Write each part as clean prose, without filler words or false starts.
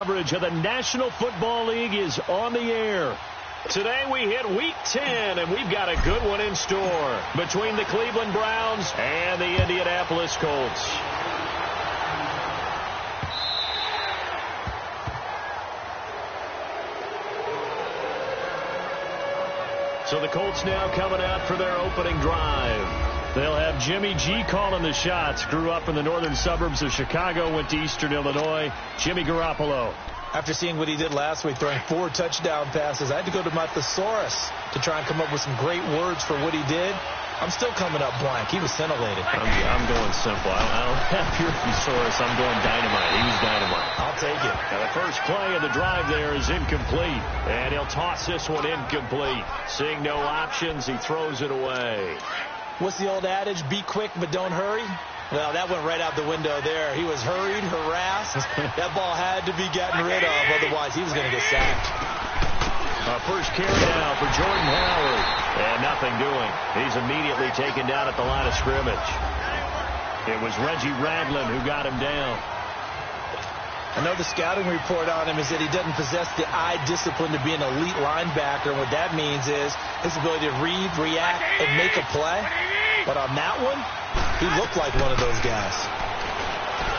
Coverage of the National Football League is on the air. Today we hit Week 10, and we've got a good one in store between the Cleveland Browns and the Indianapolis Colts. So the Colts now coming out for their opening drive. They'll have Jimmy G calling the shots. Grew up in the northern suburbs of Chicago, went to Eastern Illinois. Jimmy Garoppolo. After seeing what he did last week, throwing 4 touchdown passes, I had to go to my thesaurus to try and come up with some great words for what he did. I'm still coming up blank. He was scintillating. I'm going simple. I don't have your thesaurus. I'm going dynamite. He was dynamite. I'll take it. Now the first play of the drive there is incomplete. And he'll toss this one incomplete. Seeing no options, he throws it away. What's the old adage? Be quick, but don't hurry. Well, that went right out the window there. He was hurried, harassed. That ball had to be gotten rid of. Otherwise, he was going to get sacked. First carry now for Jordan Howard. And nothing doing. He's immediately taken down at the line of scrimmage. It was Reggie Ragland who got him down. I know the scouting report on him is that he doesn't possess the eye discipline to be an elite linebacker. And what that means is his ability to read, react, and make a play. But on that one, he looked like one of those guys.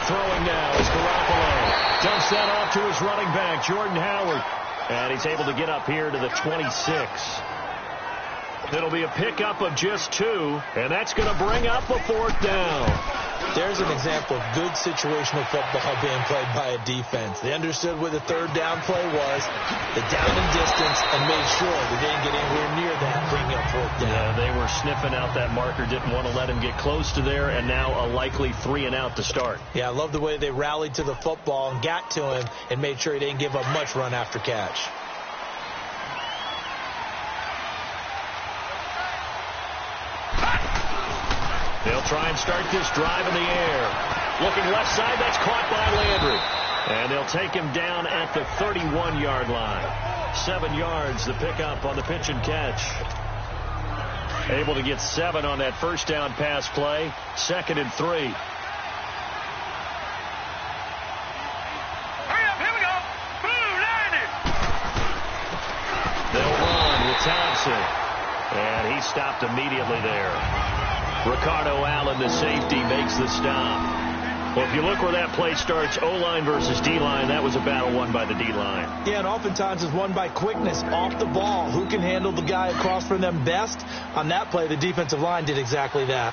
Throwing now is Garoppolo. Dumps that off to his running back, Jordan Howard. And he's able to get up here to the 26. It'll be a pickup of just 2, and that's going to bring up a 4th down. There's an example of good situational football being played by a defense. They understood where the 3rd down play was, the down and distance, and made sure they didn't get anywhere near that, bringing up 4th down. Yeah, they were sniffing out that marker, didn't want to let him get close to there, and now a likely 3 and out to start. Yeah, I love the way they rallied to the football and got to him and made sure he didn't give up much run after catch. They'll try and start this drive in the air. Looking left side, that's caught by Landry. And they'll take him down at the 31-yard line. 7 yards, the pickup on the pitch and catch. Able to get 7 on that first down pass play. 2nd and 3. Hurry up, here we go. Blue, line it. They'll run with Thompson. And he stopped immediately there. Ricardo Allen, the safety, makes the stop. Well, if you look where that play starts, O-line versus D-line, that was a battle won by the D-line. Yeah, and oftentimes it's won by quickness off the ball. Who can handle the guy across from them best? On that play, the defensive line did exactly that.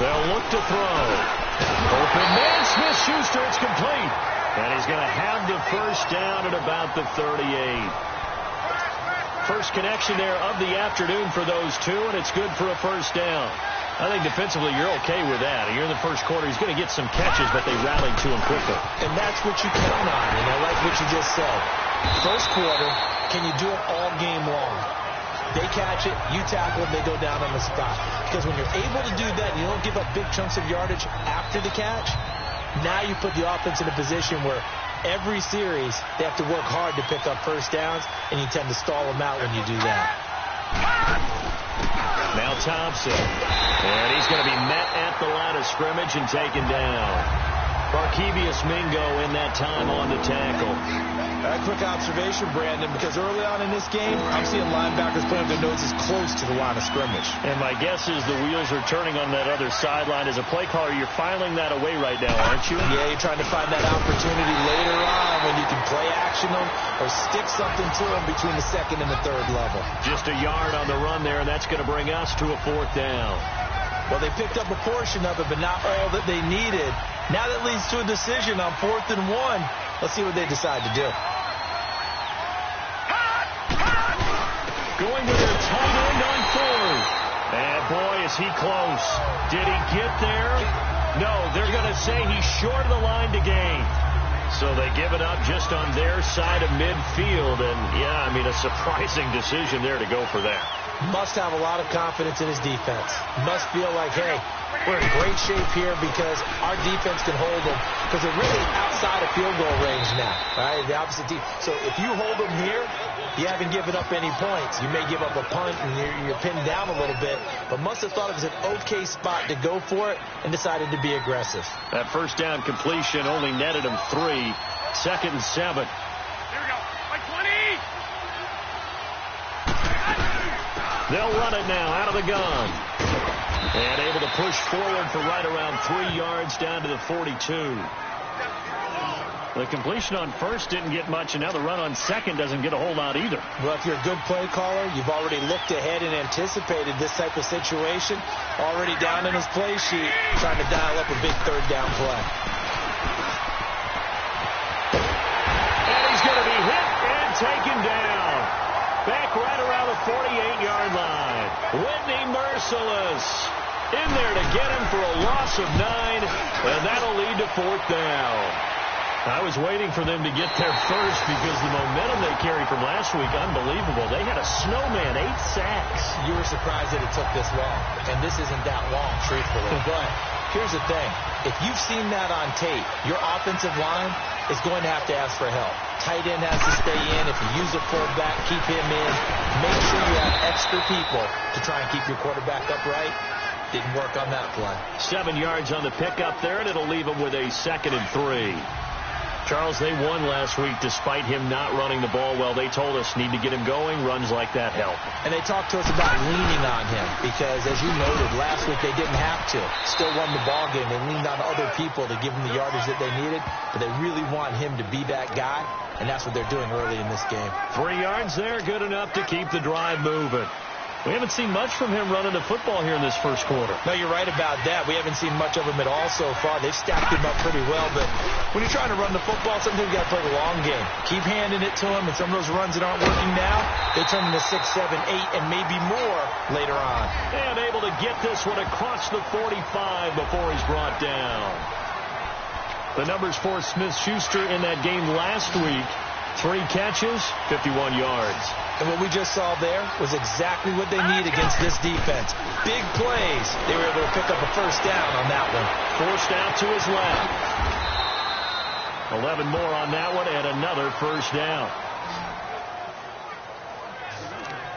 They'll look to throw. Open man, Smith-Schuster, it's complete. And he's going to have the first down at about the 38. First connection there of the afternoon for those 2, and it's good for a first down. I think defensively you're okay with that. You're in the first quarter. He's going to get some catches, but they rallied to him quickly. And that's what you count on, and I like what you just said. First quarter, can you do it all game long? They catch it, you tackle it, they go down on the spot. Because when you're able to do that, you don't give up big chunks of yardage after the catch. Now you put the offense in a position where every series, they have to work hard to pick up first downs, and you tend to stall them out when you do that. Now Thompson. And he's going to be met at the line of scrimmage and taken down. Barkevius Mingo in that time on the tackle. A quick observation, Brandon, because early on in this game, I'm seeing linebackers putting their noses close to the line of scrimmage. And my guess is the wheels are turning on that other sideline. As a play caller, you're filing that away right now, aren't you? Yeah, you're trying to find that opportunity later on when you can play action them or stick something to them between the 2nd and the 3rd level. Just a yard on the run there, and that's going to bring us to a 4th down. Well, they picked up a portion of it, but not all that they needed. Now that leads to a decision on 4th and 1. Let's see what they decide to do. Going to their tight end on 4th. And boy, is he close. Did he get there? No, they're going to say he's short of the line to gain. So they give it up just on their side of midfield. And, yeah, I mean, a surprising decision there to go for that. Must have a lot of confidence in his defense. Must feel like, hey, We're in great shape here because our defense can hold them because they're really outside of field goal range now, right? The opposite team. So if you hold them here, you haven't given up any points. You may give up a punt and you're pinned down a little bit, but must have thought it was an okay spot to go for it and decided to be aggressive. That first down completion only netted him 3. 2nd and 7. Here we go. Like 20. They'll run it now out of the gun. And able to push forward for right around 3 yards down to the 42. The completion on first didn't get much, and now the run on second doesn't get a whole lot either. Well, if you're a good play caller, you've already looked ahead and anticipated this type of situation. Already down in his play sheet, trying to dial up a big 3rd down play. And he's going to be hit and taken down. Back right around the 48-yard line. Whitney Merciless in there to get him for a loss of 9, and that'll lead to 4th down. I was waiting for them to get there first because the momentum they carried from last week, unbelievable. They had a snowman, 8 sacks. You were surprised that it took this long, and this isn't that long, truthfully. But here's the thing. If you've seen that on tape, your offensive line is going to have to ask for help. Tight end has to stay in. If you use a fullback, keep him in. Make sure you have extra people to try and keep your quarterback upright. Didn't work on that play. 7 yards on the pickup there, and it'll leave them with a 2nd and 3. Charles, they won last week despite him not running the ball well. They told us need to get him going. Runs like that help. And they talked to us about leaning on him because, as you noted, last week they didn't have to. Still won the ball game. They leaned on other people to give them the yardage that they needed, but they really want him to be that guy, and that's what they're doing early in this game. 3 yards there, good enough to keep the drive moving. We haven't seen much from him running the football here in this first quarter. No, you're right about that. We haven't seen much of him at all so far. They've stacked him up pretty well, but when you're trying to run the football, sometimes you got to play the long game. Keep handing it to him, and some of those runs that aren't working now, they turn into 6, 7, 8, and maybe more later on. And able to get this one across the 45 before he's brought down. The numbers for Smith-Schuster in that game last week, 3 catches, 51 yards. And what we just saw there was exactly what they need against this defense. Big plays. They were able to pick up a first down on that one. Forced out to his left. 11 more on that one and another first down.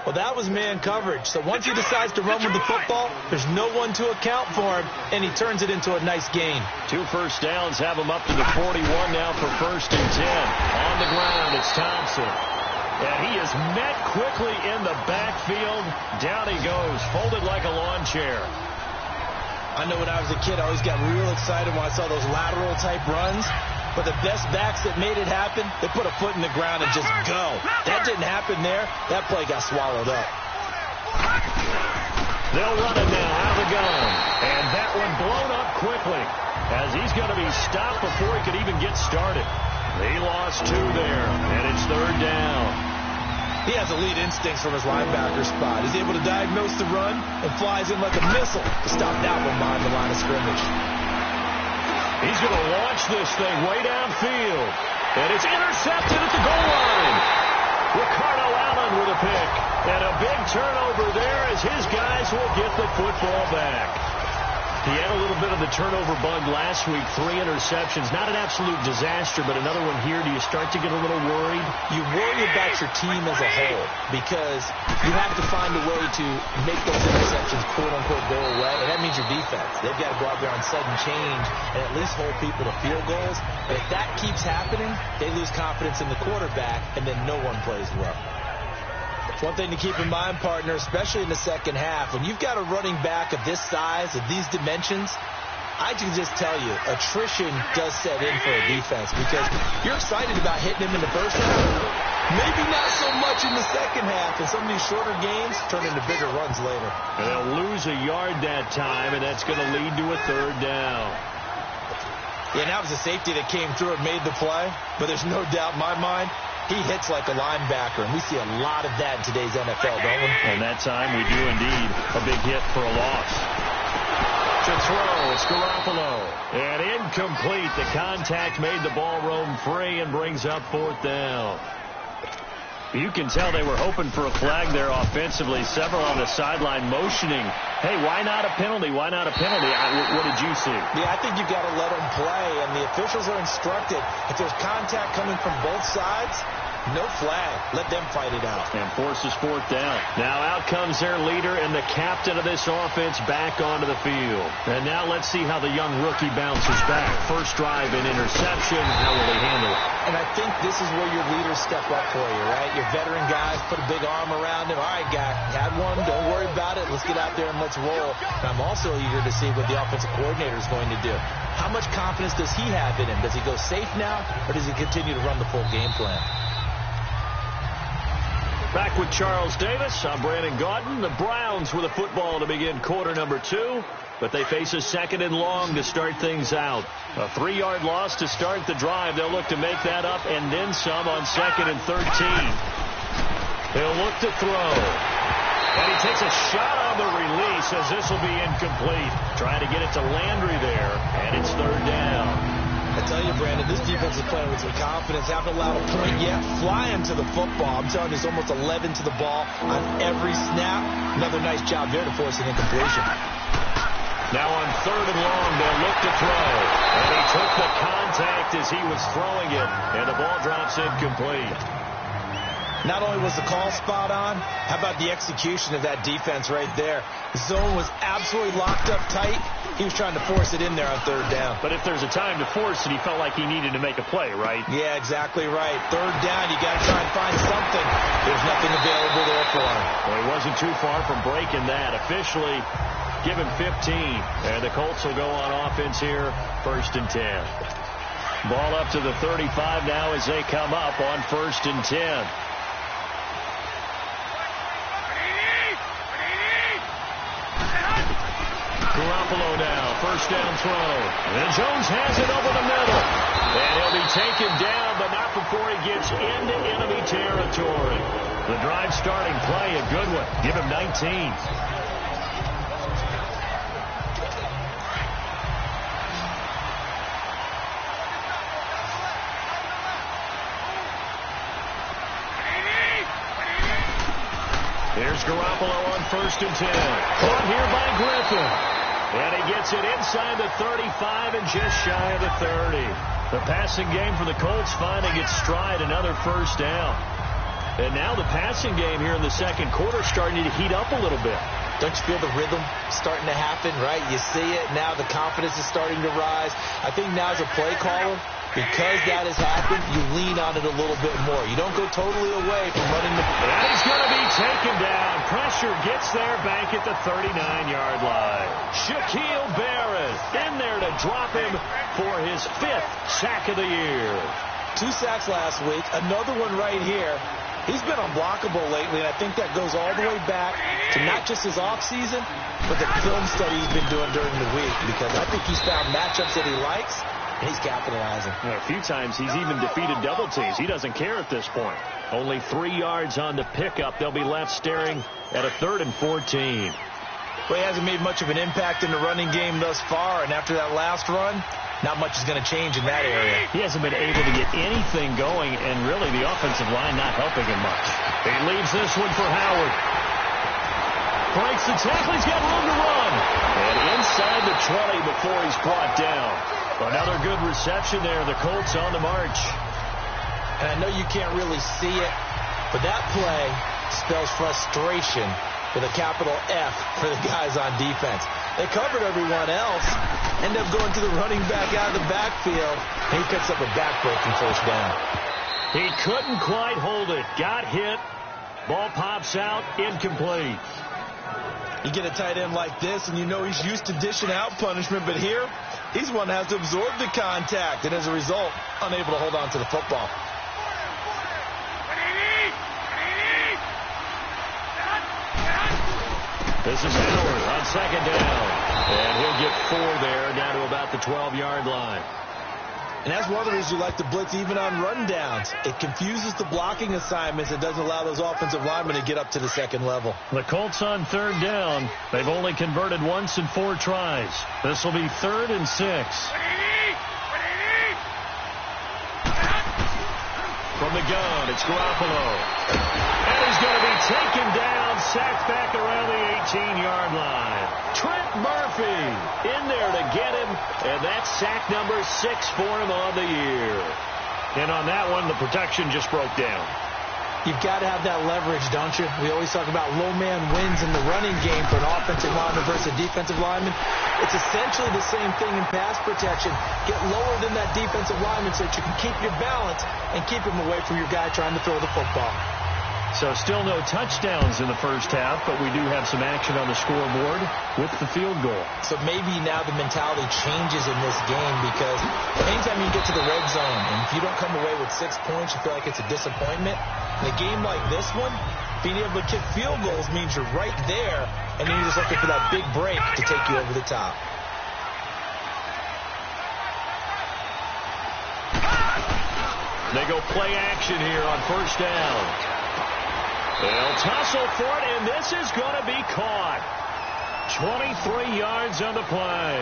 Well, that was man coverage. So once he decides to run with the football, there's no one to account for him, and he turns it into a nice gain. 2 first downs have him up to the 41 now for 1st and 10. On the ground, it's Thompson. And he is met quickly in the backfield. Down he goes, folded like a lawn chair. I know when I was a kid, I always got real excited when I saw those lateral-type runs. But the best backs that made it happen, they put a foot in the ground and just go. That didn't happen there. That play got swallowed up. They'll run it now out of the gun. And that one blown up quickly as he's going to be stopped before he could even get started. He lost 2 there, and it's 3rd down. He has elite instincts from his linebacker spot. He's able to diagnose the run and flies in like a missile to stop that one behind the line of scrimmage. He's going to launch this thing way downfield. And it's intercepted at the goal line. Ricardo Allen with a pick. And a big turnover there as his guys will get the football back. He had a little bit of the turnover bug last week, 3 interceptions. Not an absolute disaster, but another one here. Do you start to get a little worried? You worry about your team as a whole because you have to find a way to make those interceptions, quote-unquote, go away, and that means your defense. They've got to go out there on sudden change and at least hold people to field goals. But if that keeps happening, they lose confidence in the quarterback, and then no one plays well. One thing to keep in mind, partner, especially in the second half, when you've got a running back of this size, of these dimensions, I can just tell you, attrition does set in for a defense because you're excited about hitting him in the first half. Maybe not so much in the second half, and some of these shorter games turn into bigger runs later. And they'll lose a yard that time, and that's going to lead to a 3rd down. Yeah, and that was a safety that came through and made the play, but there's no doubt in my mind, he hits like a linebacker, and we see a lot of that in today's NFL, don't we? And that time we do indeed. A big hit for a loss. To throw, it's Garoppolo. And incomplete. The contact made the ball roam free and brings up 4th down. You can tell they were hoping for a flag there offensively. Several on the sideline motioning, hey, why not a penalty? Why not a penalty? What did you see? Yeah, I think you've got to let them play, and the officials are instructed. If there's contact coming from both sides, no flag. Let them fight it out. And forces fourth down. Now out comes their leader and the captain of this offense back onto the field. And now let's see how the young rookie bounces back. First drive and interception. How will he handle it? And I think this is where your leaders step up for you, right? Your veteran guys put a big arm around him. All right, guy, had one. Don't worry about it. Let's get out there and let's roll. And I'm also eager to see what the offensive coordinator is going to do. How much confidence does he have in him? Does he go safe now, or does he continue to run the full game plan? Back with Charles Davis. I'm Brandon Gaudin. The Browns with a football to begin quarter number 2. But they face a second and long to start things out. A 3-yard loss to start the drive. They'll look to make that up and then some on second and 13. He'll look to throw. And he takes a shot on the release as this will be incomplete. Trying to get it to Landry there. And it's third down. I tell you, Brandon, this defense is playing with some confidence. Haven't allowed a point yet. Flying to the football. I'm telling you, it's almost 11 to the ball on every snap. Another nice job there to force an incompletion. Now on third and long, they'll look to throw. And he took the contact as he was throwing it. And the ball drops incomplete. Not only was the call spot on, how about the execution of that defense right there? The zone was absolutely locked up tight. He was trying to force it in there on third down. But if there's a time to force it, he felt like he needed to make a play, right? Yeah, exactly right. Third down, you got to try and find something. There's nothing available there for him. Well, he wasn't too far from breaking that. Officially given 15. And the Colts will go on offense here, first and 10. Ball up to the 35 now as they come up on first and 10. Garoppolo now, first down throw. And Jones has it over the middle. And he'll be taken down, but not before he gets into enemy territory. The drive starting play, a good one. Give him 19. Here's Garoppolo on first and 10. Caught here by Griffin. And he gets it inside the 35 and just shy of the 30. The passing game for the Colts finding its stride, another first down. And now the passing game here in the second quarter starting to heat up a little bit. Don't you feel the rhythm starting to happen, right? You see it. Now the confidence is starting to rise. I think now as a play caller, because that has happened, you lean on it a little bit more. You don't go totally away from running the... And he's going to be taken down. Pressure gets there back at the 39-yard line. Shaquille Barrett in there to drop him for his 5th sack of the year. 2 sacks last week. Another one right here. He's been unblockable lately, and I think that goes all the way back to not just his offseason, but the film study he's been doing during the week, because I think he's found matchups that he likes, and he's capitalizing. Yeah, a few times he's even defeated double teams. He doesn't care at this point. Only 3 yards on the pickup. They'll be left staring at a 3rd and 14. Well, he hasn't made much of an impact in the running game thus far, and after that last run, not much is going to change in that area. He hasn't been able to get anything going, and really the offensive line not helping him much. He leaves this one for Howard. Breaks the tackle. He's got room to run. And inside the 20 before he's brought down. Another good reception there. The Colts on the march. And I know you can't really see it, but that play spells frustration with a capital F for the guys on defense. They covered everyone else, end up going to the running back out of the backfield, and he picks up a back-breaking first down. He couldn't quite hold it. Got hit. Ball pops out. Incomplete. You get a tight end like this, and you know he's used to dishing out punishment, but here, he's one that has to absorb the contact, and as a result, unable to hold on to the football. This is Howard on second down. And he'll get 4 there, down to about the 12-yard line. And that's one of the reasons you like to blitz even on rundowns. It confuses the blocking assignments. It doesn't allow those offensive linemen to get up to the second level. The Colts on third down. They've only converted once in 4 tries. This will be 3rd and 6. From the the gun. It's Garoppolo. And he's going to be taken down, sacked back around the 18-yard line. Trent Murphy in there to get him, and that's sack number 6 for him on the year. And on that one, the protection just broke down. You've got to have that leverage, don't you? We always talk about low man wins in the running game for an offensive lineman versus a defensive lineman. It's essentially the same thing in pass protection. Get lower than that defensive lineman so that you can keep your balance and keep him away from your guy trying to throw the football. So still no touchdowns in the first half, but we do have some action on the scoreboard with the field goal. So maybe now the mentality changes in this game because anytime you get to the red zone, and if you don't come away with 6 points, you feel like it's a disappointment. In a game like this one, being able to kick field goals means you're right there, and then you're just looking for that big break to take you over the top. They go play action here on first down. They'll tussle for it, and this is going to be caught. 23 yards on the play.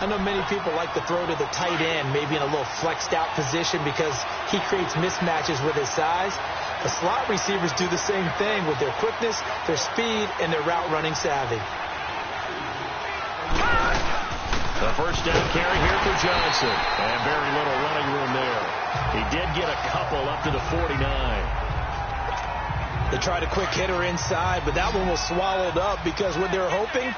I know many people like to throw to the tight end, maybe in a little flexed out position because he creates mismatches with his size. The slot receivers do the same thing with their quickness, their speed, and their route running savvy. The first down carry here for Johnson. And very little running room there. He did get a couple up to the 49. They tried a quick hitter inside, but that one was swallowed up because what they were hoping,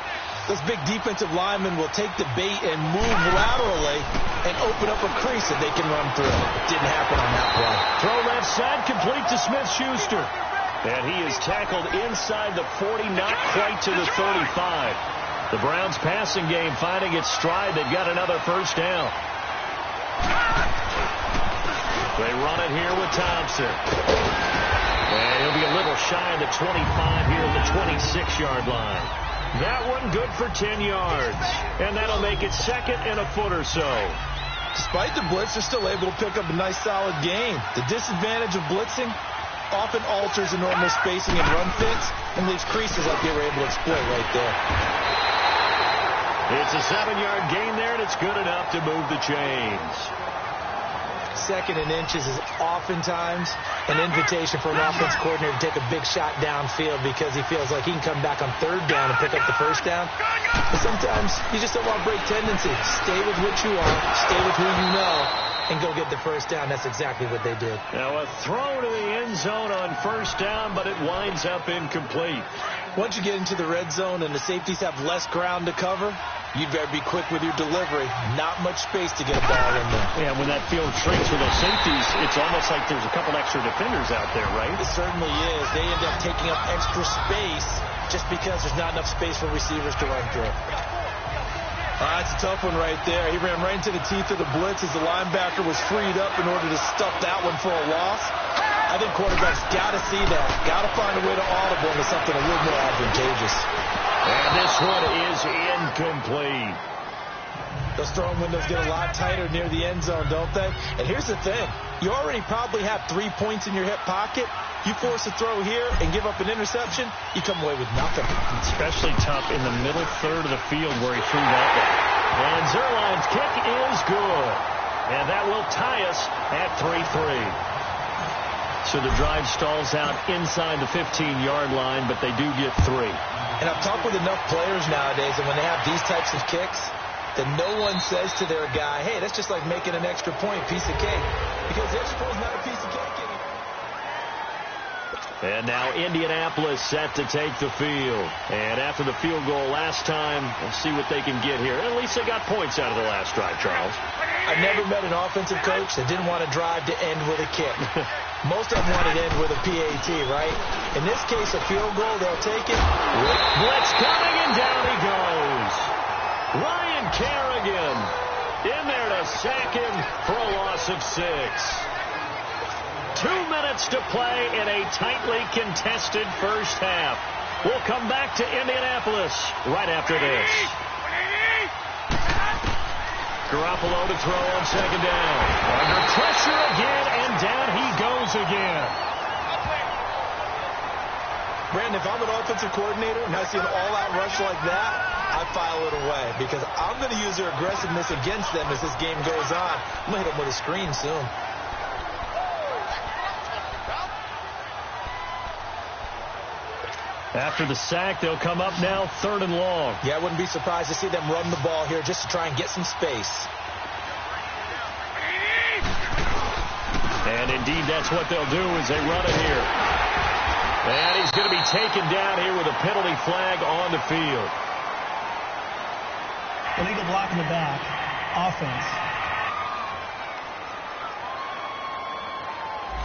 those big defensive linemen will take the bait and move laterally and open up a crease that they can run through. It didn't happen on that play. Throw left side, complete to Smith-Schuster. And he is tackled inside the 40, not quite to the 35. The Browns passing game finding its stride. They've got another first down. They run it here with Thompson. And he'll be a little shy of the 25 here at the 26-yard line. That one good for 10 yards. And that'll make it second and a foot or so. Despite the blitz, they're still able to pick up a nice, solid gain. The disadvantage of blitzing often alters the normal spacing and run fits and leaves creases like they were able to exploit right there. It's a 7-yard gain there, and it's good enough to move the chains. Second and inches is oftentimes an invitation for an offense coordinator to take a big shot downfield because he feels like he can come back on third down and pick up the first down. But sometimes you just don't want to break tendency. Stay with what you are, stay with who you know, and go get the first down. That's exactly what they did. Now a throw to the end zone on first down, but it winds up incomplete. Once you get into the red zone and the safeties have less ground to cover, you'd better be quick with your delivery. Not much space to get a ball in there. Yeah, when that field shrinks with those safeties, it's almost like there's a couple extra defenders out there, right? It certainly is. They end up taking up extra space just because there's not enough space for receivers to run through. That's a tough one right there. He ran right into the teeth of the blitz as the linebacker was freed up in order to stuff that one for a loss. I think quarterbacks got to see that. Got to find a way to audible into something a little more advantageous. And this one is incomplete. Those throwing windows get a lot tighter near the end zone, don't they? And here's the thing. You already probably have 3 points in your hip pocket. You force a throw here and give up an interception, you come away with nothing. Especially tough in the middle third of the field where he threw that one. And Zerline's kick is good. And that will tie us at 3-3. So the drive stalls out inside the 15-yard line, but they do get 3. And I've talked with enough players nowadays, and when they have these types of kicks, that no one says to their guy, hey, that's just like making an extra point, piece of cake. Because the extra point is not a piece of cake anymore. And now Indianapolis set to take the field. And after the field goal last time, we'll see what they can get here. At least they got points out of the last drive, Charles. I've never met an offensive coach that didn't want to drive to end with a kick. Most of them want to end with a PAT, right? In this case, a field goal, they'll take it. Blitz coming, and down he goes. Ryan Kerrigan in there to sack him for a loss of 6. 2 minutes to play in a tightly contested first half. We'll come back to Indianapolis right after this. Garoppolo to throw on second down. Under pressure again, and down he goes again. Brandon, if I'm an offensive coordinator and I see an all-out rush like that, I file it away because I'm going to use their aggressiveness against them as this game goes on. I'm going to hit them with a screen soon. After the sack, they'll come up now 3rd and long. Yeah, I wouldn't be surprised to see them run the ball here just to try and get some space. And indeed, that's what they'll do as they run it here. And he's going to be taken down here with a penalty flag on the field. Illegal block in the back. Offense.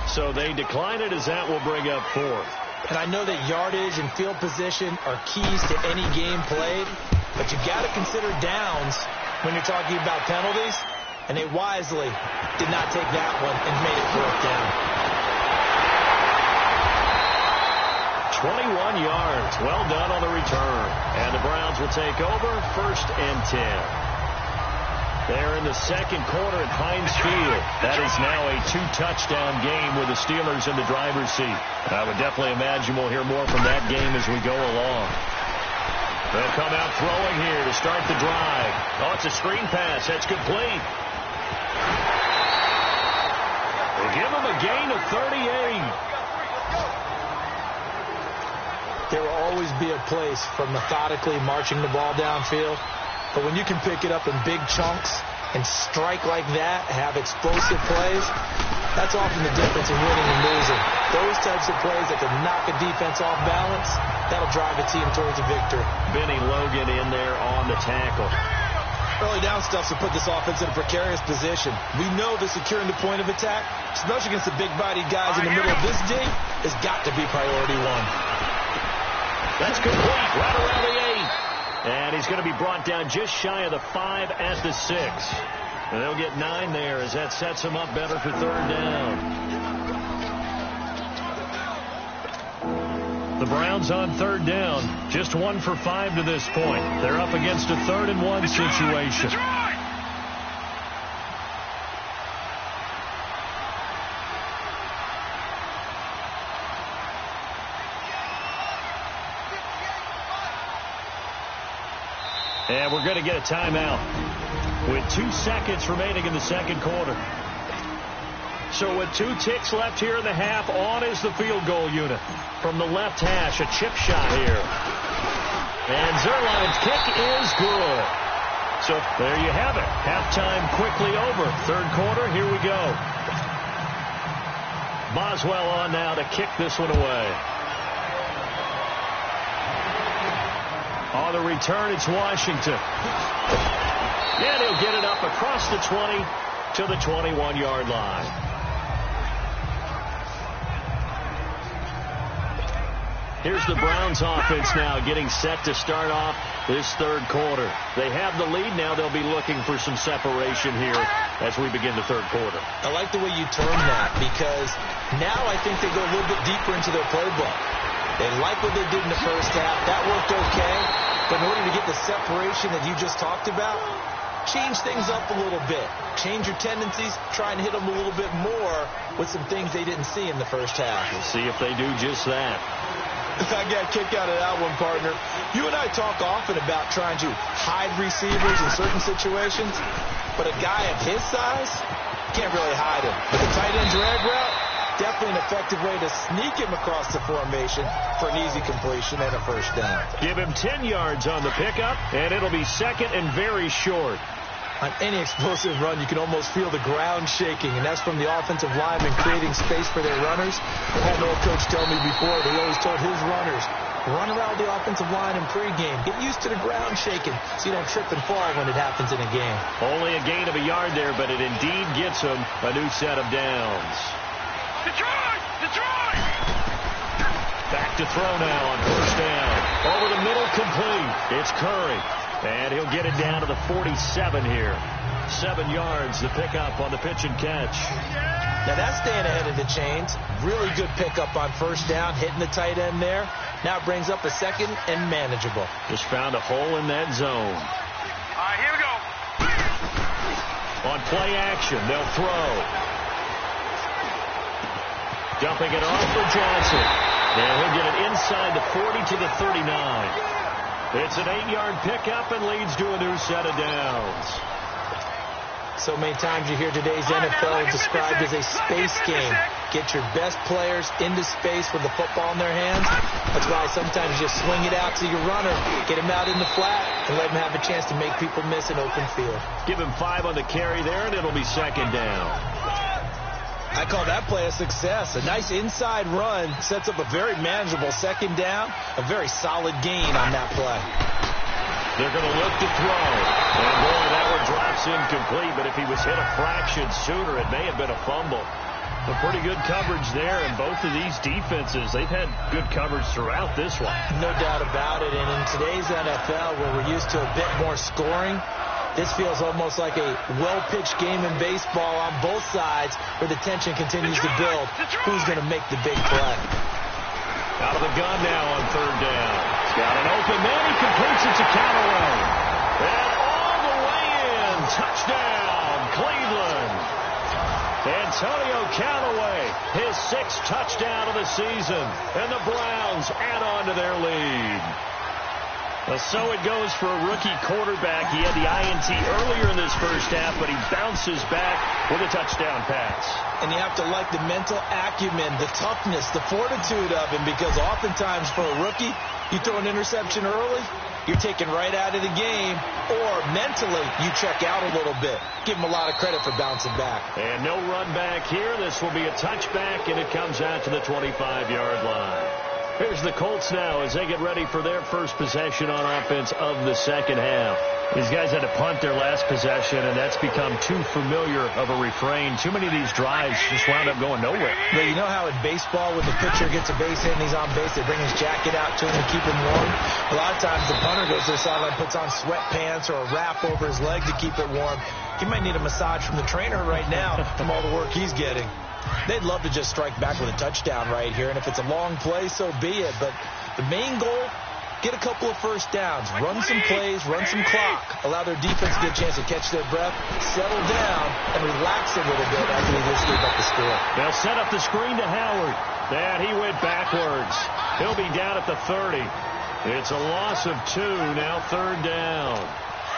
So they decline it as that will bring up 4th. And I know that yardage and field position are keys to any game played, but you got to consider downs when you're talking about penalties, and they wisely did not take that one and made it 4th down. 21 yards. Well done on the return. And the Browns will take over 1st and 10. They're in the 2nd quarter at Heinz Field. That is now a 2-touchdown game with the Steelers in the driver's seat. I would definitely imagine we'll hear more from that game as we go along. They'll come out throwing here to start the drive. Oh, it's a screen pass. That's complete. They give them a gain of 38. There will always be a place for methodically marching the ball downfield. But when you can pick it up in big chunks and strike like that, have explosive plays, that's often the difference in winning and losing. Those types of plays that can knock a defense off balance, that'll drive a team towards a victory. Benny Logan in there on the tackle. Early down stuff to put this offense in a precarious position. We know that securing the point of attack, especially against the big-bodied guys in the middle of this D, has got to be priority 1. That's complete right around the 8. And he's going to be brought down just shy of the 5 at the 6. And they'll get 9 there as that sets him up better for 3rd down. The Browns on 3rd down. Just 1 for 5 to this point. They're up against a 3rd and 1 situation. And we're going to get a timeout with 2 seconds remaining in the 2nd quarter. So with 2 ticks left here in the half, on is the field goal unit. From the left hash, a chip shot here. And Zerline's kick is good. So there you have it. Halftime quickly over. 3rd quarter, here we go. Boswell on now to kick this one away. On the return, it's Washington. And he'll get it up across the 20 to the 21-yard line. Here's the Browns offense now getting set to start off this 3rd quarter. They have the lead now. They'll be looking for some separation here as we begin the 3rd quarter. I like the way you term that because now I think they go a little bit deeper into their playbook. They like what they did in the first half. That worked okay. But in order to get the separation that you just talked about, change things up a little bit. Change your tendencies. Try and hit them a little bit more with some things they didn't see in the first half. We'll see if they do just that. I got a kick out of that one, partner. You and I talk often about trying to hide receivers in certain situations, but a guy of his size can't really hide him. With a tight end drag route, definitely an effective way to sneak him across the formation for an easy completion and a 1st down. Give him 10 yards on the pickup, and it'll be 2nd and very short. On any explosive run, you can almost feel the ground shaking, and that's from the offensive linemen creating space for their runners. I had an old coach tell me before, they always told his runners, run around the offensive line in pregame. Get used to the ground shaking so you don't trip and fall when it happens in a game. Only a gain of a yard there, but it indeed gets him a new set of downs. Detroit! Back to throw now on 1st down. Over the middle, complete. It's Curry. And he'll get it down to the 47 here. 7 yards, the pickup on the pitch and catch. Now that's staying ahead of the chains. Really good pickup on 1st down, hitting the tight end there. Now it brings up a 2nd and manageable. Just found a hole in that zone. All right, here we go. On play action, they'll throw. Dumping it off for Johnson. And he'll get it inside the 40 to the 39. It's an 8-yard pickup and leads to a new set of downs. So many times you hear today's NFL described as a space game. get your best players into space with the football in their hands. That's why sometimes you just swing it out to your runner, get him out in the flat, and let him have a chance to make people miss an open field. Give him 5 on the carry there, and it'll be second down. I call that play a success. A nice inside run sets up a very manageable second down, a very solid gain on that play. They're going to look to throw. And boy, that one drops incomplete, but if he was hit a fraction sooner, it may have been a fumble. But pretty good coverage there, and both of these defenses, they've had good coverage throughout this one. No doubt about it, and in today's NFL, where we're used to a bit more scoring, this feels almost like a well-pitched game in baseball on both sides where the tension continues to build. Who's going to make the big play? Out of the gun now on third down. He's got an open man. He completes it to Callaway. And all the way in. Touchdown, Cleveland. Antonio Callaway, his 6th touchdown of the season. And the Browns add on to their lead. So it goes for a rookie quarterback. He had the INT earlier in this first half, but he bounces back with a touchdown pass. And you have to like the mental acumen, the toughness, the fortitude of him, because oftentimes for a rookie, you throw an interception early, you're taken right out of the game, or mentally you check out a little bit. Give him a lot of credit for bouncing back. And no run back here. This will be a touchback, and it comes out to the 25-yard line. Here's the Colts now as they get ready for their first possession on offense of the second half. These guys had to punt their last possession, and that's become too familiar of a refrain. Too many of these drives just wound up going nowhere. But you know how in baseball, when the pitcher gets a base hit and he's on base, they bring his jacket out to him to keep him warm? A lot of times the punter goes to the sideline, puts on sweatpants or a wrap over his leg to keep it warm. He might need a massage from the trainer right now from all the work he's getting. They'd love to just strike back with a touchdown right here, and if it's a long play, so be it. But the main goal, get a couple of first downs, run some plays, run some clock, allow their defense to get a chance to catch their breath, settle down, and relax a little bit after they just give up the score. They'll set up the screen to Howard. And he went backwards. He'll be down at the 30. It's a loss of 2, now third down.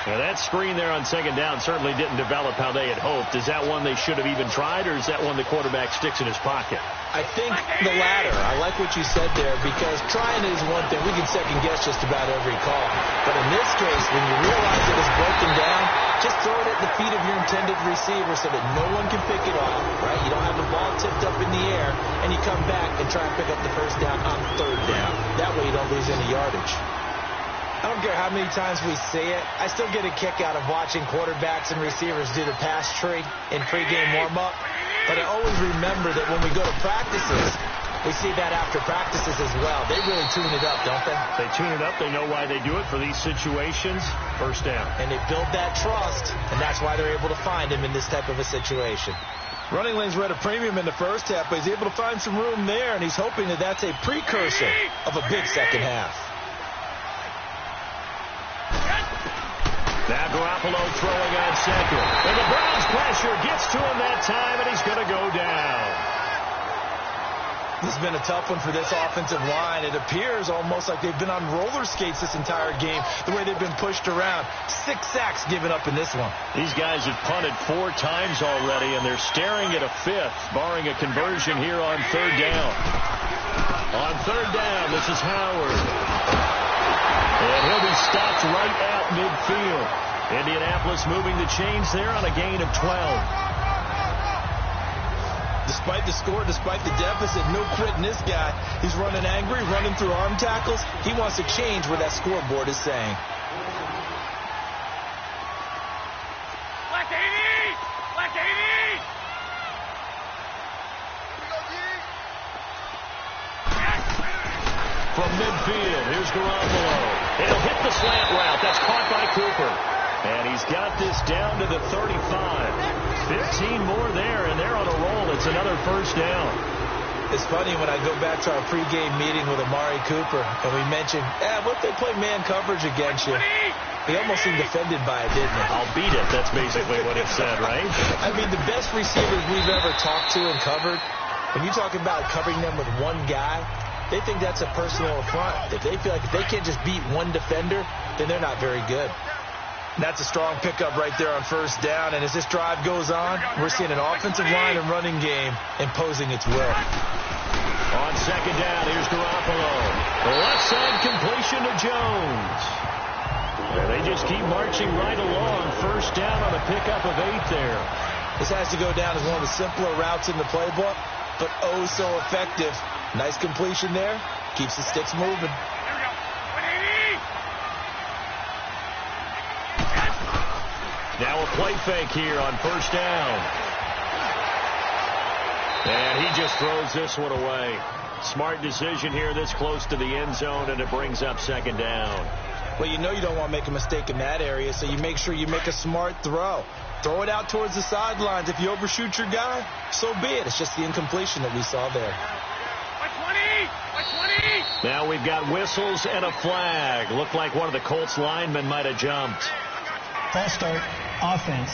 Now that screen there on second down certainly didn't develop how they had hoped. Is that one they should have even tried, or is that one the quarterback sticks in his pocket? I think the latter. I like what you said there, because trying is one thing. We can second guess just about every call. But in this case, when you realize it is broken down, just throw it at the feet of your intended receiver so that no one can pick it off, right? You don't have the ball tipped up in the air, and you come back and try and pick up the first down on third down. That way you don't lose any yardage. I don't care how many times we see it. I still get a kick out of watching quarterbacks and receivers do the pass tree in pregame warm-up. But I always remember that when we go to practices, we see that after practices as well. They really tune it up, don't they? They tune it up. They know why they do it for these situations. First down. And they build that trust, and that's why they're able to find him in this type of a situation. Running lanes were at a premium in the first half, but he's able to find some room there, and he's hoping that that's a precursor of a big second half. Now Garoppolo throwing on second. And the Browns pressure gets to him that time, and he's going to go down. This has been a tough one for this offensive line. It appears almost like they've been on roller skates this entire game, the way they've been pushed around. 6 sacks given up in this one. These guys have punted 4 times already, and they're staring at a 5th, barring a conversion here on third down. On third down, this is Howard. And he'll be stopped right at midfield. Indianapolis moving the chains there on a gain of 12. Despite the score, despite the deficit, no quitting this guy. He's running angry, running through arm tackles. He wants to change what that scoreboard is saying. Black 80! Black 80! From midfield, here's Garoppolo. He'll hit the slant route. That's caught by Cooper. And he's got this down to the 35. 15 more there, and they're on a roll. It's another first down. It's funny when I go back to our pregame meeting with Amari Cooper, and we mentioned, what if they play man coverage against you? He almost seemed offended by it, didn't he? I'll beat it. That's basically what it said, right? I mean, the best receivers we've ever talked to and covered, when you talk about covering them with one guy, they think that's a personal affront. If they feel like if they can't just beat one defender, then they're not very good. That's a strong pickup right there on first down. And as this drive goes on, we're seeing an offensive line and running game imposing its will. On second down, here's Garoppolo. The left side completion to Jones. And they just keep marching right along. First down on a pickup of 8 there. This has to go down as one of the simpler routes in the playbook, but oh so effective. Nice completion there. Keeps the sticks moving. Now a play fake here on first down. And he just throws this one away. Smart decision here this close to the end zone, and it brings up second down. Well, you know you don't want to make a mistake in that area, so you make sure you make a smart throw. Throw it out towards the sidelines. If you overshoot your guy, so be it. It's just the incompletion that we saw there. Now we've got whistles and a flag. Looked like one of the Colts linemen might have jumped. False start, offense.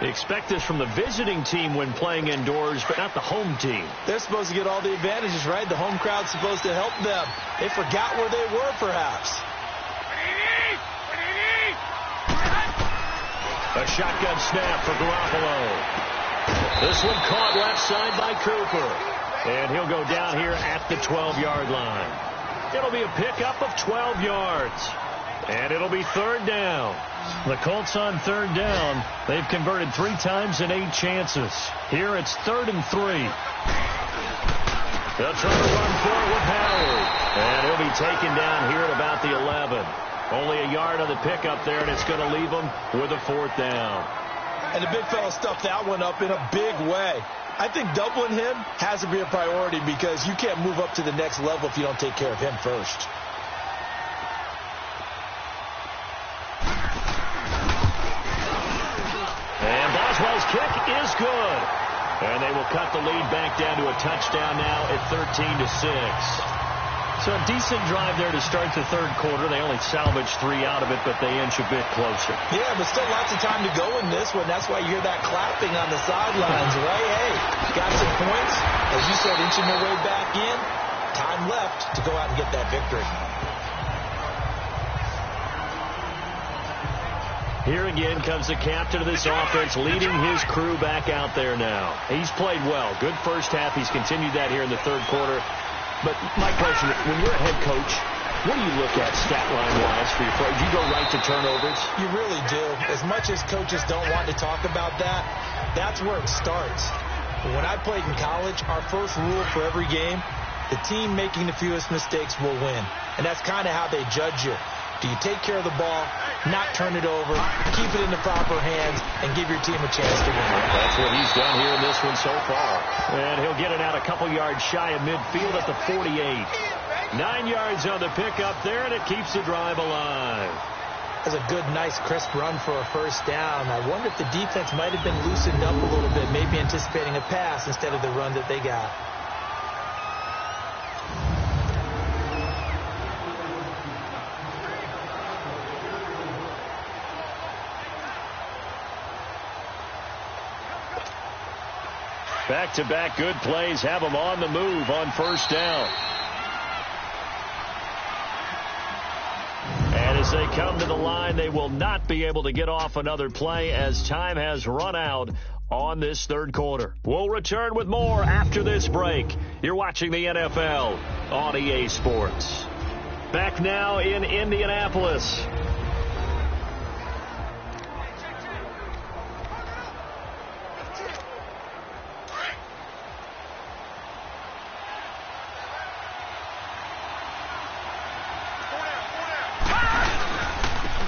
They expect this from the visiting team when playing indoors, but not the home team. They're supposed to get all the advantages, right? The home crowd's supposed to help them. They forgot where they were, perhaps. A shotgun snap for Garoppolo. This one caught left side by Cooper. And he'll go down here at the 12-yard line. It'll be a pickup of 12 yards. And it'll be third down. The Colts on third down. They've converted 3 times in 8 chances. Here it's 3rd and 3. They'll try to run for it with Howard. And he'll be taken down here at about the 11. Only a yard on the pickup there, and it's going to leave them with a 4th down. And the big fella stuffed that one up in a big way. I think doubling him has to be a priority because you can't move up to the next level if you don't take care of him first. And Boswell's kick is good. And they will cut the lead back down to a touchdown now at 13-6. So a decent drive there to start the third quarter. They only salvaged 3 out of it, but they inch a bit closer. Yeah, but still lots of time to go in this one. That's why you hear that clapping on the sidelines, right? Hey, got some points. As you said, inching their way back in. Time left to go out and get that victory. Here again comes the captain of this offense, leading his crew back out there now. He's played well. Good first half. He's continued that here in the third quarter. But my question, when you're a head coach, what do you look at stat line-wise for your play? Do you go right to turnovers? You really do. As much as coaches don't want to talk about that, that's where it starts. When I played in college, our first rule for every game, the team making the fewest mistakes will win. And that's kind of how they judge you. Do you take care of the ball, not turn it over, keep it in the proper hands, and give your team a chance to win? That's what he's done here in this one so far. And he'll get it out a couple yards shy of midfield at the 48. 9 yards on the pickup there, and it keeps the drive alive. That's a good, nice, crisp run for a first down. I wonder if the defense might have been loosened up a little bit, maybe anticipating a pass instead of the run that they got. Back-to-back good plays have them on the move on first down. And as they come to the line, they will not be able to get off another play as time has run out on this third quarter. We'll return with more after this break. You're watching the NFL on EA Sports. Back now in Indianapolis.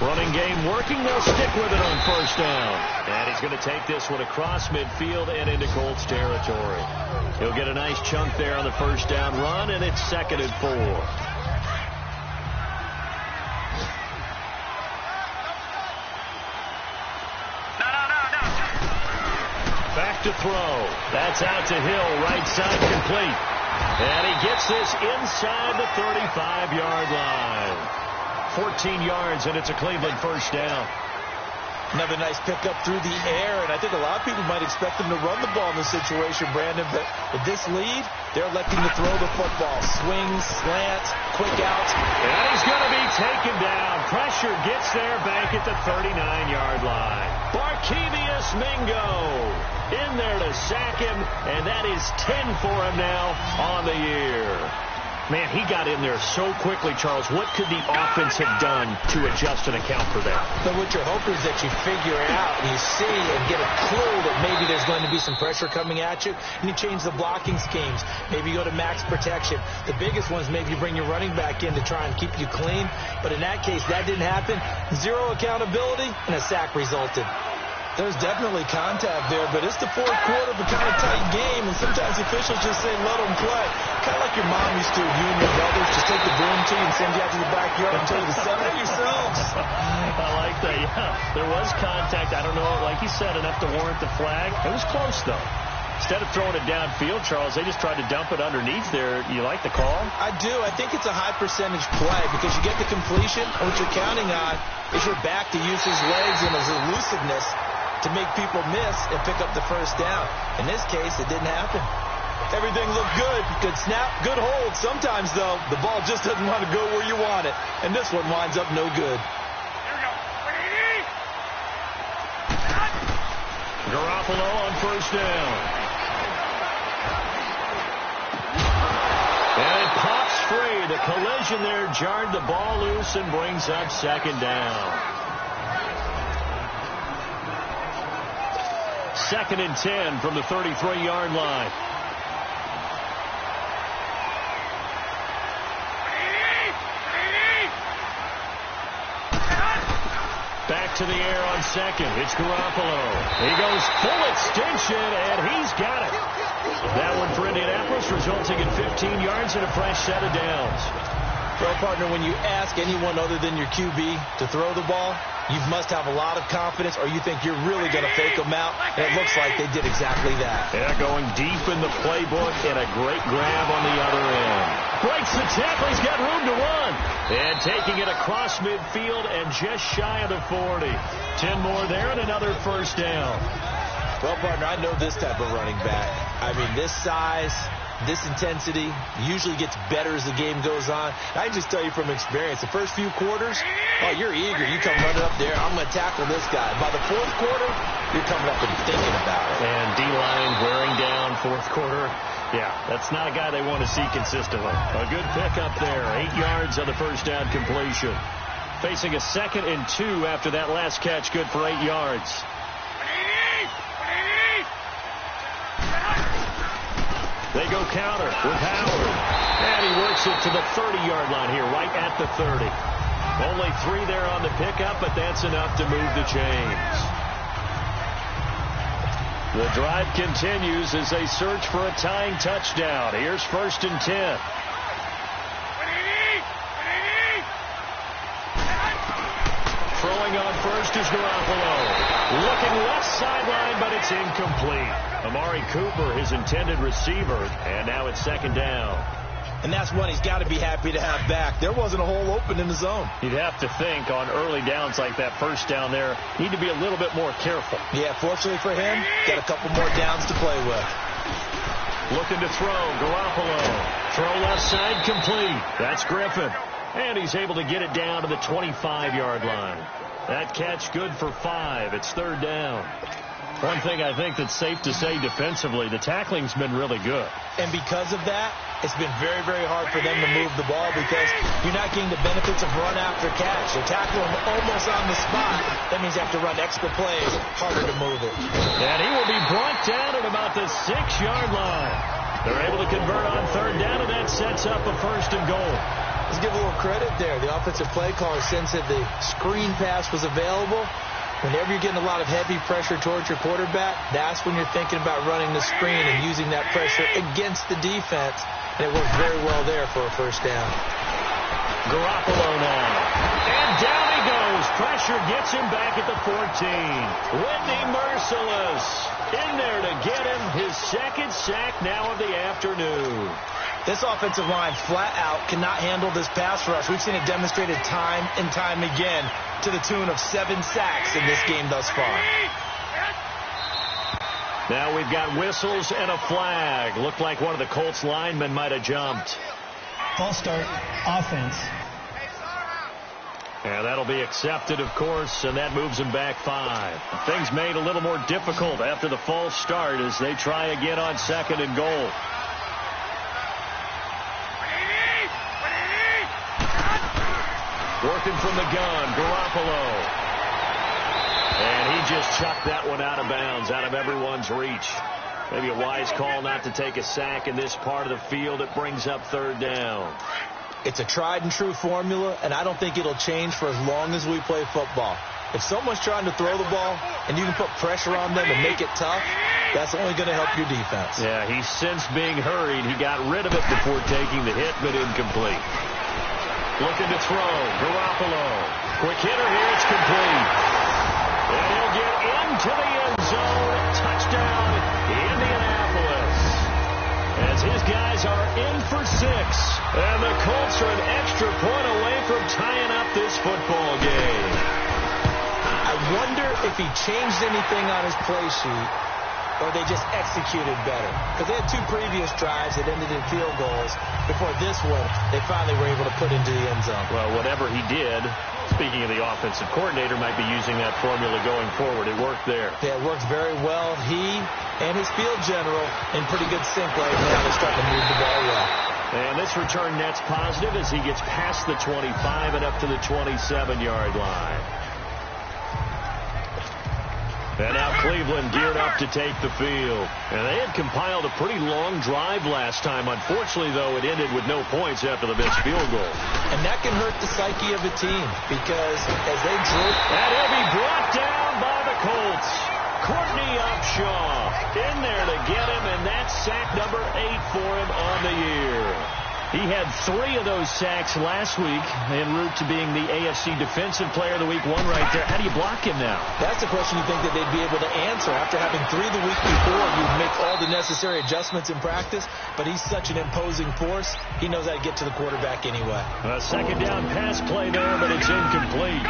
Running game working. They'll stick with it on first down. And he's going to take this one across midfield and into Colts territory. He'll get a nice chunk there on the first down run, and it's 2nd and 4. Back to throw. That's out to Hill. Right side complete. And he gets this inside the 35-yard line. 14 yards, and it's a Cleveland first down. Another nice pickup through the air, and I think a lot of people might expect them to run the ball in this situation, Brandon, but with this lead, they're electing to throw the football. Swings, slants, quick outs. And he's going to be taken down. Pressure gets there back at the 39-yard line. Barkevious Mingo in there to sack him, and that is 10 for him now on the year. Man, he got in there so quickly, Charles. What could the offense have done to adjust and account for that? But what you're hoping is that you figure it out and you see and get a clue that maybe there's going to be some pressure coming at you, and you change the blocking schemes. Maybe you go to max protection. The biggest one is maybe you bring your running back in to try and keep you clean. But in that case, that didn't happen. Zero accountability, and a sack resulted. There's definitely contact there, but it's the fourth quarter of a kind of tight game, and sometimes officials just say, let them play. Kind of like your mom used to, you and your brothers, just take the broom to you and send you out to the backyard and tell you to settle it yourselves. I like that, yeah. There was contact. I don't know, like you said, enough to warrant the flag. It was close, though. Instead of throwing it downfield, Charles, they just tried to dump it underneath there. You like the call? I do. I think it's a high percentage play because you get the completion, and what you're counting on is your back to use his legs and his elusiveness to make people miss and pick up the first down. In this case, it didn't happen. Everything looked good. Good snap, good hold. Sometimes, though, the ball just doesn't want to go where you want it. And this one winds up no good. Here we go. Garoppolo on first down. And it pops free. The collision there jarred the ball loose and brings up second down. 2nd and 10 from the 33-yard line. Back to the air on second. It's Garoppolo. He goes full extension, and he's got it. That one for Indianapolis, resulting in 15 yards and a fresh set of downs. Well, partner, when you ask anyone other than your QB to throw the ball, you must have a lot of confidence, or you think you're really going to fake them out, and it looks like they did exactly that. Yeah, going deep in the playbook, and a great grab on the other end. Breaks the tackle. He's got room to run. And taking it across midfield and just shy of the 40. 10 more there and another first down. Well, partner, I know this type of running back. I mean, this size, this intensity usually gets better as the game goes on. I just tell you from experience, the first few quarters, oh, you're eager. You come running up there, I'm going to tackle this guy. By the fourth quarter, you're coming up and thinking about it. And D-line wearing down fourth quarter. Yeah, that's not a guy they want to see consistently. A good pickup there. 8 yards on the first down completion. Facing a 2nd and 2 after that last catch, good for 8 yards. They go counter with Howard. And he works it to the 30-yard line here, right at the 30. Only 3 there on the pickup, but that's enough to move the chains. The drive continues as they search for a tying touchdown. Here's 1st and 10. Throwing on first is Garoppolo. Looking left sideline, but it's incomplete. Amari Cooper, his intended receiver, and now it's 2nd down. And that's one he's got to be happy to have back. There wasn't a hole open in the zone. You'd have to think on early downs like that first down there, need to be a little bit more careful. Yeah, fortunately for him, got a couple more downs to play with. Looking to throw, Garoppolo. Throw left side complete. That's Griffin. And he's able to get it down to the 25-yard line. That catch good for 5. It's 3rd down. One thing I think that's safe to say defensively, the tackling's been really good. And because of that, it's been very, very hard for them to move the ball because you're not getting the benefits of run after catch. They're tackling almost on the spot. That means you have to run extra plays, harder to move it. And he will be brought down at about the 6-yard line. They're able to convert on 3rd down, and that sets up a 1st and goal. Let's give a little credit there. The offensive play caller sense that the screen pass was available. Whenever you're getting a lot of heavy pressure towards your quarterback, that's when you're thinking about running the screen and using that pressure against the defense. And it worked very well there for a 1st down. Garoppolo now. And down he goes. Pressure gets him back at the 14. Whitney Merciless in there to get him his 2nd sack now of the afternoon. This offensive line flat out cannot handle this pass rush. We've seen it demonstrated time and time again. to the tune of 7 sacks in this game thus far. Now we've got whistles and a flag. Looked like one of the Colts linemen might have jumped. False start, offense. And that'll be accepted, of course, and that moves them back 5. Things made a little more difficult after the false start as they try again on 2nd and goal. Working from the gun, Garoppolo. And he just chucked that one out of bounds, out of everyone's reach. Maybe a wise call not to take a sack in this part of the field. It brings up 3rd down. It's a tried-and-true formula, and I don't think it'll change for as long as we play football. If someone's trying to throw the ball and you can put pressure on them and make it tough, that's only going to help your defense. Yeah, he's since being hurried. He got rid of it before taking the hit, but incomplete. Looking to throw. Garoppolo. Quick hitter here. It's complete. And he'll get into the end zone. Touchdown, Indianapolis. As his guys are in for 6. And the Colts are an extra point away from tying up this football game. I wonder if he changed anything on his play sheet or they just executed better. Because they had 2 previous drives that ended in field goals. Before this one, they finally were able to put into the end zone. Well, whatever he did, speaking of the offensive coordinator, might be using that formula going forward. It worked there. Yeah, it works very well. He and his field general in pretty good sync right now. They're starting to move the ball well. And this return net's positive as he gets past the 25 and up to the 27-yard line. And now Cleveland geared up to take the field. And they had compiled a pretty long drive last time. Unfortunately, though, it ended with no points after the missed field goal. And that can hurt the psyche of a team because as they drove... And he'll be brought down by the Colts. Courtney Upshaw in there to get him, and that's sack number 8 for him on the year. He had 3 of those sacks last week en route to being the AFC Defensive Player of the Week 1 right there. How do you block him now? That's the question you think that they'd be able to answer. After having 3 the week before, you'd make all the necessary adjustments in practice, but he's such an imposing force, he knows how to get to the quarterback anyway. A 2nd down pass play there, but it's incomplete.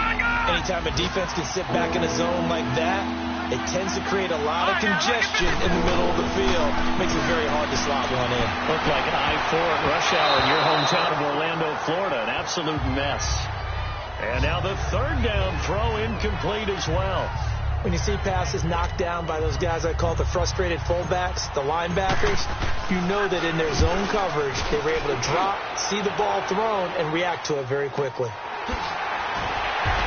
Anytime a defense can sit back in a zone like that, it tends to create a lot of congestion in the middle of the field. Makes it very hard to slot one in. Looked like I-4 at rush hour in your hometown of Orlando, Florida. An absolute mess. And now the 3rd down throw incomplete as well. When you see passes knocked down by those guys I call the frustrated fullbacks, the linebackers, you know that in their zone coverage, they were able to drop, see the ball thrown, and react to it very quickly.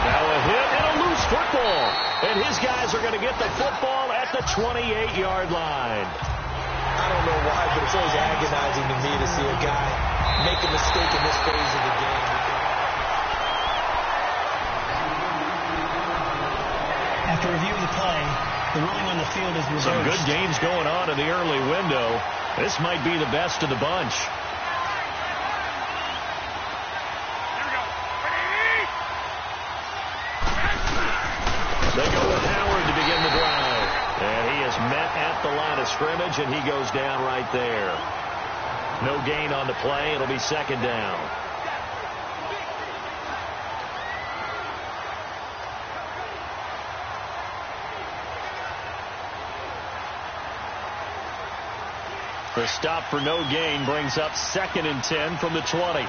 Now a hit and a loose football. And his guys are going to get the football at the 28-yard line. I don't know why, but it's always agonizing to me to see a guy make a mistake in this phase of the game. After review of the play, the ruling on the field is reversed. Some good games going on in the early window. This might be the best of the bunch. They go with Howard to begin the drive. And he is met at the line of scrimmage, and he goes down right there. No gain on the play. It'll be 2nd down. The stop for no gain brings up 2nd and 10 from the 20.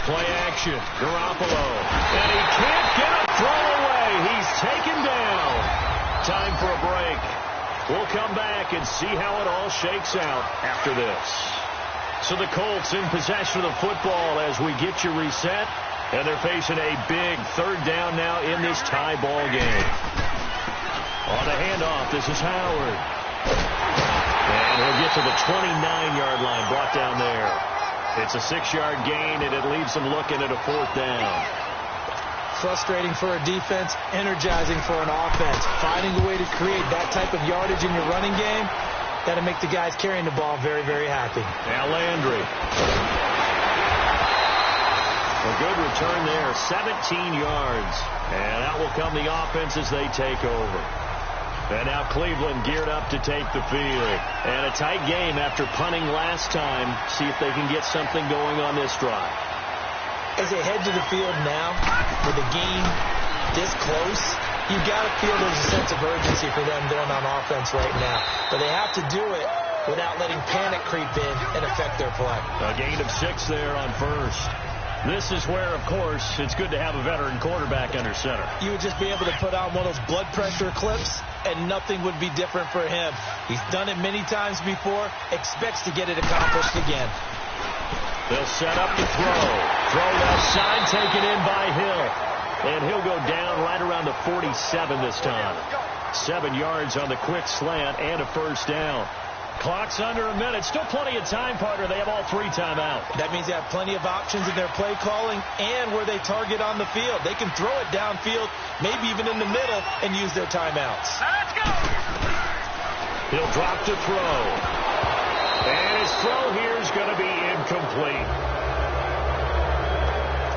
Play action. Garoppolo. And he can't get a throw away. He's taken down. Time for a break. We'll come back and see how it all shakes out after this. So the Colts in possession of the football as we get you reset. And they're facing a big 3rd down now in this tie ball game. On the handoff, this is Howard. And he'll get to the 29-yard line, brought down there. It's a 6-yard gain, and it leaves them looking at a 4th down. Frustrating for a defense, energizing for an offense. Finding a way to create that type of yardage in your running game, that'll make the guys carrying the ball very, very happy. Now Landry. A good return there, 17 yards. And out will come the offense as they take over. And now Cleveland geared up to take the field. And a tight game after punting last time. See if they can get something going on this drive. As they head to the field now, with the game this close, you've got to feel there's a sense of urgency for them going on offense right now. But they have to do it without letting panic creep in and affect their play. A gain of 6 there on first. This is where, of course, it's good to have a veteran quarterback under center. You would just be able to put on one of those blood pressure clips, and nothing would be different for him. He's done it many times before, expects to get it accomplished again. They'll set up to throw. Throw left side, taken in by Hill. And he'll go down right around the 47 this time. 7 yards on the quick slant and a first down. Clock's under a minute. Still plenty of time, partner. They have all 3 timeouts. That means they have plenty of options in their play calling and where they target on the field. They can throw it downfield, maybe even in the middle, and use their timeouts. Let's go! He'll drop to throw. And his throw here is going to be incomplete.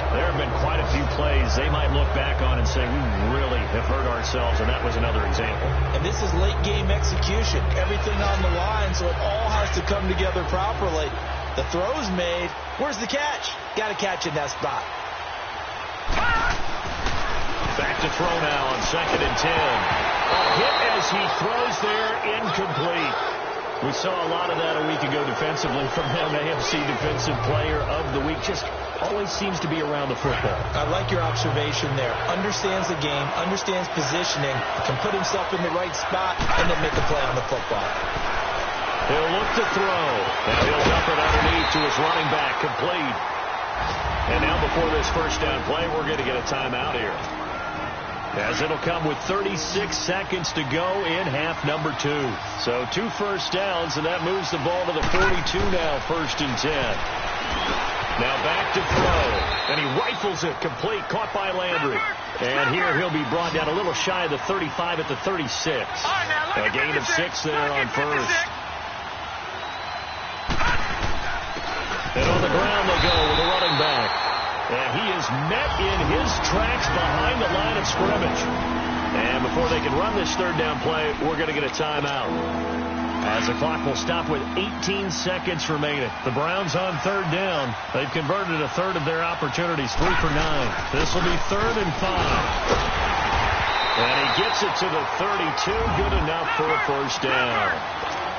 There have been quite a few plays they might look back on and say, we really have hurt ourselves, and that was another example. And this is late-game execution. Everything on the line, so it all has to come together properly. The throw's made. Where's the catch? Got to catch in that spot. Back to throw now on 2nd and 10. A hit as he throws there, incomplete. We saw a lot of that a week ago defensively from him. AFC Defensive Player of the Week. Just always seems to be around the football. I like your observation there. Understands the game, understands positioning, can put himself in the right spot, and then make a play on the football. He'll look to throw. Now he'll dump it underneath to his running back, complete. And now before this first down play, we're going to get a timeout here, as it'll come with 36 seconds to go in half number 2. So 2 first downs, and that moves the ball to the 42 now, 1st and 10. Now back to throw, and he rifles it complete, caught by Landry. And here he'll be brought down a little shy of the 35 at the 36. A gain of 6 there on first. And on the ground they go with a running back. And he is met in his tracks behind the line of scrimmage. And before they can run this 3rd down play, we're going to get a timeout, as the clock will stop with 18 seconds remaining. The Browns on 3rd down. They've converted a third of their opportunities, 3 for 9. This will be 3rd and 5. And he gets it to the 32. Good enough for a first down.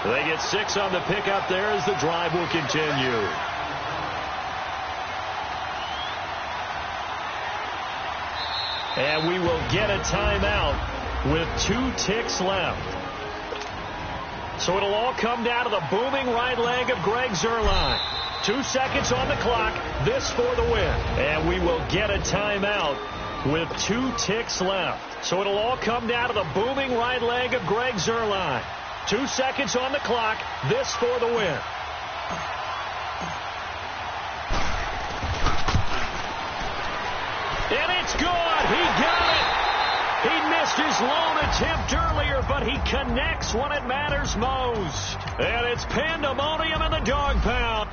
They get 6 on the pickup there as the drive will continue. And we will get a timeout with 2 ticks left. So it'll all come down to the booming right leg of Greg Zuerlein. 2 seconds on the clock. This for the win. And we will get a timeout with 2 ticks left. So it'll all come down to the booming right leg of Greg Zuerlein. 2 seconds on the clock. This for the win. And it's good. He got it. He missed his lone attempt earlier, but he connects when it matters most. And it's pandemonium in the dog pound.